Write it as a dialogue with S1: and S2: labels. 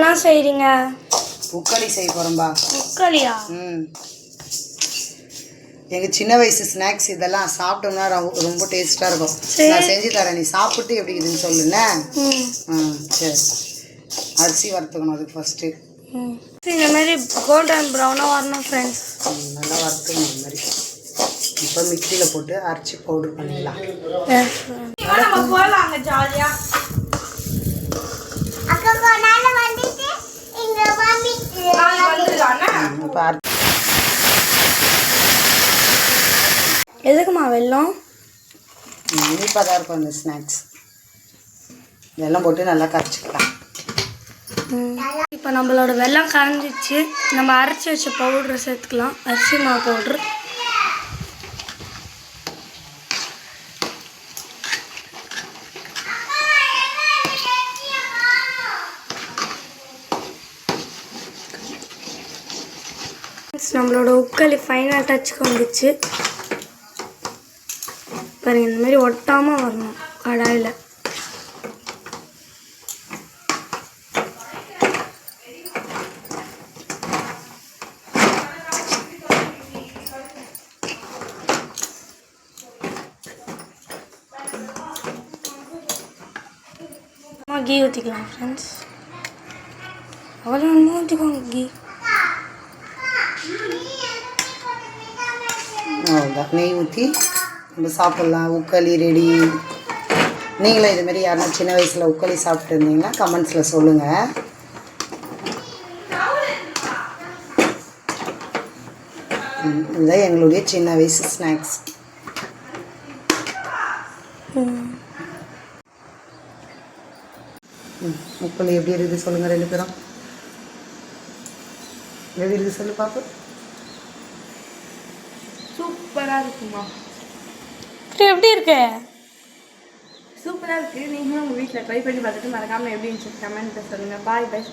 S1: என்னெல்லாம் செய்கிறீங்க?
S2: உக்களி செய்ய போகிறோம்பா.
S1: உக்களியா?
S2: எங்கள் சின்ன வயசு ஸ்நாக்ஸ் இதெல்லாம் சாப்பிட்டோம்னா ரொம்ப டேஸ்ட்டாக இருக்கும். நான் செஞ்சு தரேன், நீ சாப்பிட்டு எப்படி இதுன்னு சொல்லுண்ணே. சரி, அரிசி வறுத்துக்கணும் அதுக்கு ஃபஸ்ட்டு.
S1: இந்த மாதிரி கோல்டன் ப்ரௌனாக வரணும் ஃப்ரெண்ட்ஸ்.
S2: நல்லா வறுத்துக்கணும் இந்த மாதிரி. இப்போ மிக்சியில் போட்டு அரைச்சி பவுடர் பண்ணிடலாம்.
S1: நம்ம போகலாங்க ஜாலியாக. எதுக்குமா வெல்லம்?
S2: இனிப்பாக தான் இருக்கும் இந்த ஸ்நாக்ஸ். வெல்லம் போட்டு நல்லா கரைச்சிக்கலாம்.
S1: இப்போ நம்மளோட வெல்லம் கரைஞ்சிச்சு. நம்ம அரைச்சி வச்ச பவுட்ரு சேர்த்துக்கலாம். அரிசி மாவு பவுட்ரு. நம்மளோட உக்களி ஃபைனல் டச்சுக்கு வந்துச்சு பாருங்க. இந்த மாதிரி ஒட்டாமல் வரணும் கடாயில். கீ ஊற்றிக்கலாம் ஃப்ரெண்ட்ஸ். அவ்வளோ ஊற்றிக்கோங்க கீ.
S2: அவ்வளோதான், நெய் ஊற்றி நம்ம சாப்பிட்லாம். உக்களி ரெடி. நீங்களும் இதுமாரி யாருன்னா சின்ன வயசில் உக்களி சாப்பிட்டு இருந்தீங்கன்னா கமெண்ட்ஸில் சொல்லுங்கள். இதுதான் எங்களுடைய சின்ன வயசு ஸ்நாக்ஸ். உக்களி எப்படி இருக்குது சொல்லுங்கள் ரெண்டு பேரும். எப்படி இருக்குது சொல்லு பாப்பா.
S1: சூப்பராக இருக்குமா? எப்படி இருக்கு?
S3: சூப்பராக இருக்குது. நீங்களும் உங்கள் வீட்டில் ட்ரை பண்ணி பார்த்துட்டு மறக்காமல் எப்படி இருந்துச்சு கமெண்ட்டில் சொல்லுங்கள். பாய் பாய்.